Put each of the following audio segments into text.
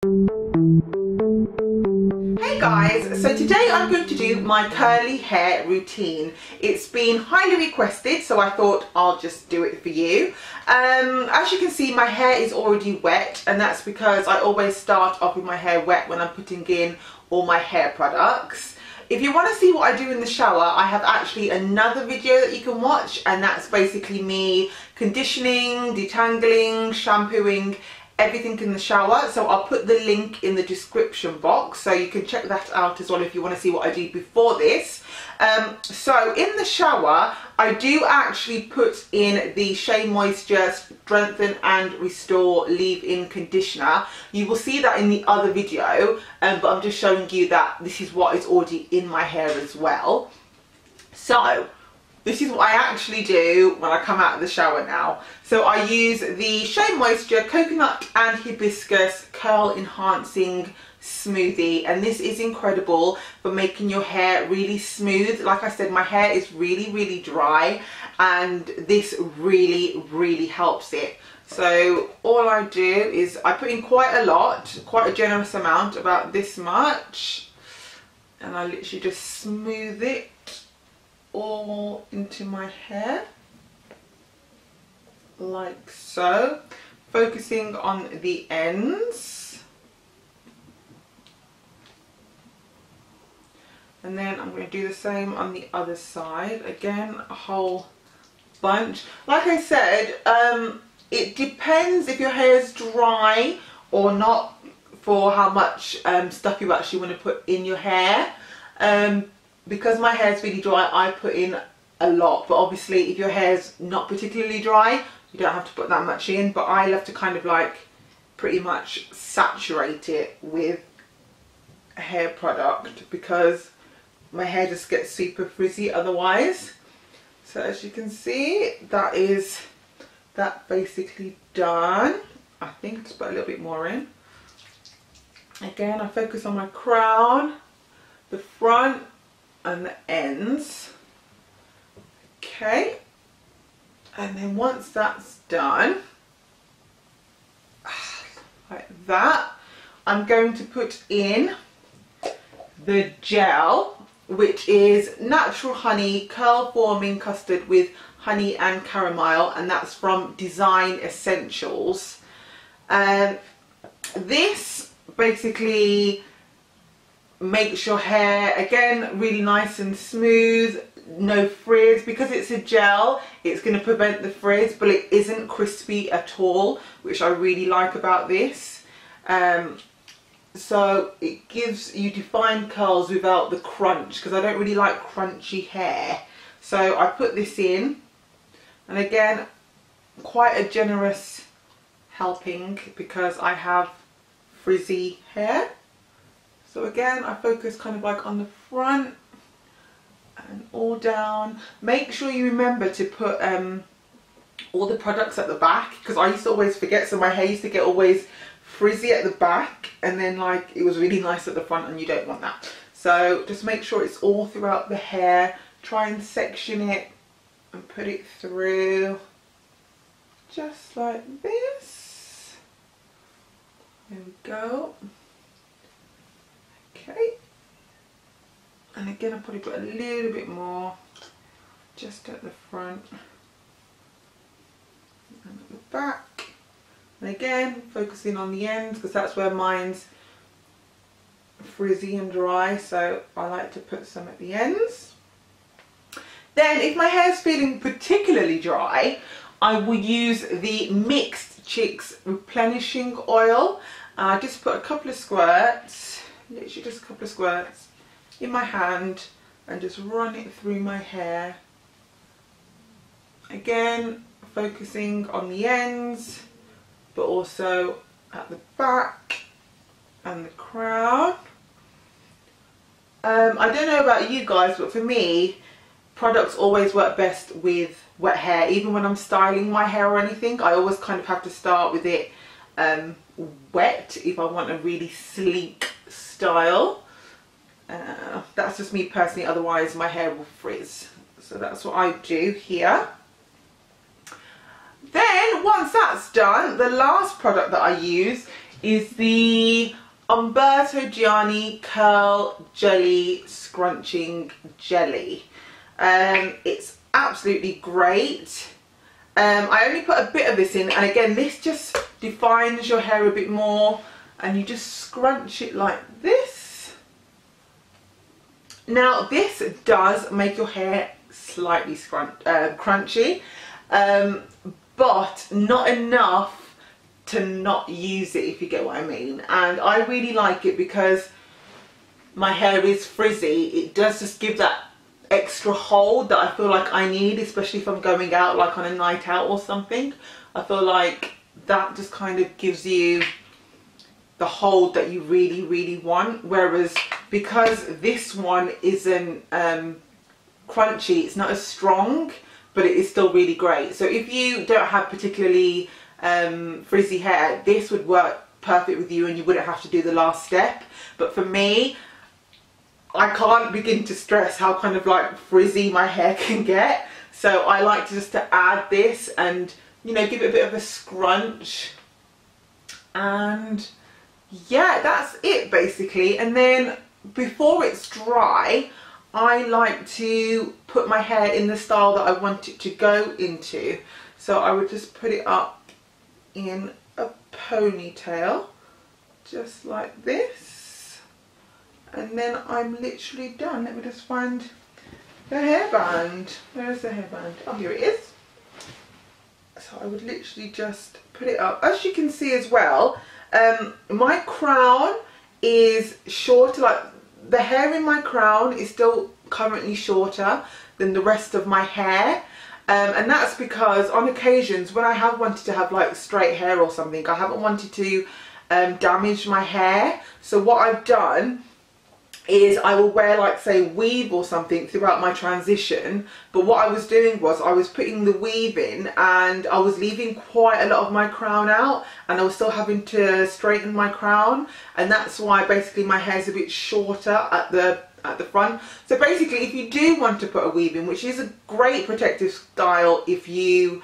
Hey guys, so today I'm going to do my curly hair routine. It's been highly requested, so I thought I'll just do it for you. As you can see, my hair is already wet, and that's because I always start off with my hair wet when I'm putting in all my hair products. If you want to see what I do in the shower, I have actually another video that you can watch, and that's basically me conditioning, detangling, shampooing, everything in the shower. So I'll put the link in the description box so you can check that out as well if you want to see what I do before this. So in the shower I do actually put in the Shea Moisture Strengthen and Restore Leave-In Conditioner. You will see that in the other video, but I'm just showing you that this is what is already in my hair as well. So this is what I actually do when I come out of the shower now. So I use the Shea Moisture Coconut and Hibiscus Curl Enhancing Smoothie, and this is incredible for making your hair really smooth. Like I said, my hair is really dry, and this really helps it. So all I do is I put in quite a lot, quite a generous amount, about this much, and I literally just smooth it all into my hair like so, focusing on the ends, and then I'm going to do the same on the other side. Again, a whole bunch. Like I said, it depends if your hair is dry or not for how much stuff you actually want to put in your hair. Because my hair is really dry, I put in a lot, but obviously if your hair is not particularly dry, you don't have to put that much in. But I love to kind of like pretty much saturate it with a hair product because my hair just gets super frizzy otherwise. So as you can see, that is that basically done. I think just put a little bit more in. Again, I focus on my crown, the front and the ends. Okay, and then once that's done like that, I'm going to put in the gel, which is natural honey curl forming custard with honey and chamomile, and that's from Design Essentials. And this basically makes your hair again really nice and smooth, no frizz. Because it's a gel, it's going to prevent the frizz, but it isn't crispy at all, which I really like about this. So it gives you defined curls without the crunch, because I don't really like crunchy hair. So I put this in, and again, quite a generous helping because I have frizzy hair. So again, I focus kind of like on the front and all down. Make sure you remember to put all the products at the back, because I used to always forget, so my hair used to get always frizzy at the back, and then like it was really nice at the front, and you don't want that. So just make sure it's all throughout the hair. Try and section it and put it through just like this. There we go. Okay, and again I probably put a little bit more just at the front and at the back, and again focusing on the ends because that's where mine's frizzy and dry, so I like to put some at the ends. Then if my hair is feeling particularly dry, I will use the Mixed Chicks Replenishing Oil. I just put a couple of squirts, literally just a couple of squirts in my hand, and just run it through my hair. Again, focusing on the ends, but also at the back and the crown. I don't know about you guys, but for me, products always work best with wet hair. Even when I'm styling my hair or anything, I always kind of have to start with it wet if I want a really sleek style. That's just me personally, otherwise my hair will frizz. So that's what I do here. Then once that's done, the last product that I use is the Umberto Giannini Curl Jelly Scrunching Jelly. It's absolutely great. I only put a bit of this in, and again, this just defines your hair a bit more, and you just scrunch it like this. Now this does make your hair slightly crunchy, but not enough to not use it, if you get what I mean. And I really like it because my hair is frizzy. It does just give that extra hold that I feel like I need, especially if I'm going out like on a night out or something. I feel like that just kind of gives you the hold that you really want, whereas because this one isn't crunchy, it's not as strong, but it is still really great. So if you don't have particularly frizzy hair, this would work perfect with you and you wouldn't have to do the last step. But for me, I can't begin to stress how kind of like frizzy my hair can get. So I like to add this and, you know, give it a bit of a scrunch. And yeah, that's it basically. And then before it's dry, I like to put my hair in the style that I want it to go into. So I would just put it up in a ponytail, just like this. And then I'm literally done. Let me just find the hairband. Where is the hairband? Oh, here it is. So I would literally just put it up. As you can see as well, my crown is shorter, like the hair in my crown is still currently shorter than the rest of my hair. And that's because on occasions when I have wanted to have like straight hair or something, I haven't wanted to damage my hair. So what I've done is I will wear like say weave or something throughout my transition, but what I was doing was I was putting the weave in and I was leaving quite a lot of my crown out, and I was still having to straighten my crown, and that's why basically my hair's a bit shorter at the front. So basically if you do want to put a weave in, which is a great protective style if you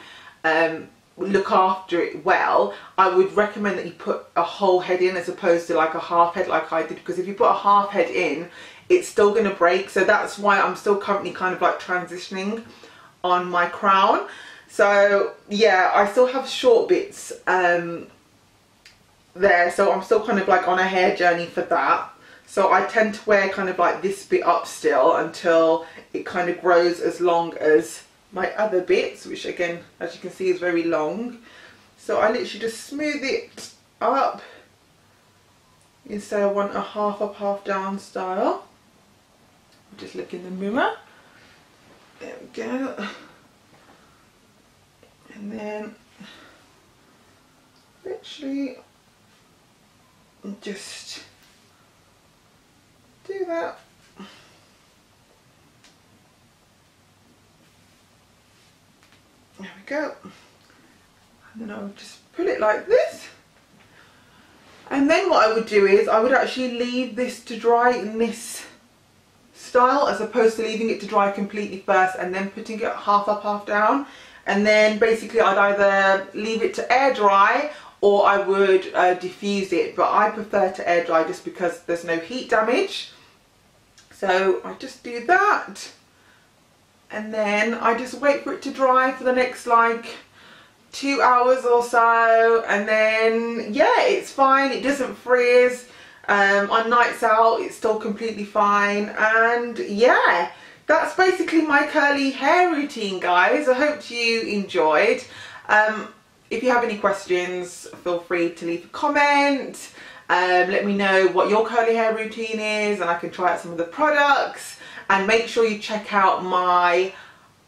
look after it well, I would recommend that you put a whole head in as opposed to like a half head like I did, because if you put a half head in, it's still going to break. So that's why I'm still currently kind of like transitioning on my crown. So yeah, I still have short bits there, so I'm still kind of like on a hair journey for that. So I tend to wear kind of like this bit up still until it kind of grows as long as my other bits, which again, as you can see, is very long. So I literally just smooth it up. Instead I want a half up, half down style. Just look in the mirror. There we go. And then literally just do that. There we go. And then I would just put it like this. And then what I would do is I would actually leave this to dry in this style, as opposed to leaving it to dry completely first and then putting it half up, half down. And then basically I'd either leave it to air dry or I would diffuse it, but I prefer to air dry just because there's no heat damage. So I just do that. And then I just wait for it to dry for the next like 2 hours or so, and then yeah, it's fine, it doesn't frizz. On nights out it's still completely fine. And yeah, that's basically my curly hair routine, guys. I hope you enjoyed. If you have any questions, feel free to leave a comment. Let me know what your curly hair routine is and I can try out some of the products. And make sure you check out my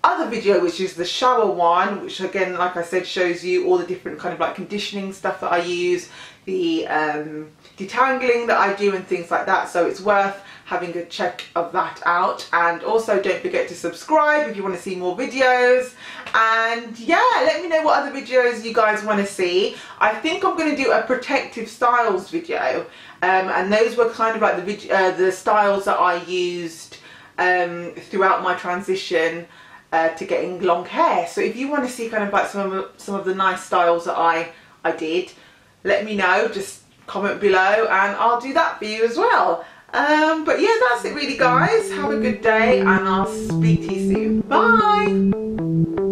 other video, which is the shower one, which again, like I said, shows you all the different kind of like conditioning stuff that I use, the detangling that I do and things like that. So it's worth having a check of that out. And also don't forget to subscribe if you want to see more videos. And yeah, let me know what other videos you guys want to see. I think I'm going to do a protective styles video, and those were kind of like the styles that I used throughout my transition to getting long hair. So if you want to see kind of like some of the nice styles that I did, let me know. Just comment below and I'll do that for you as well. But yeah, that's it really guys. Have a good day and I'll speak to you soon. Bye.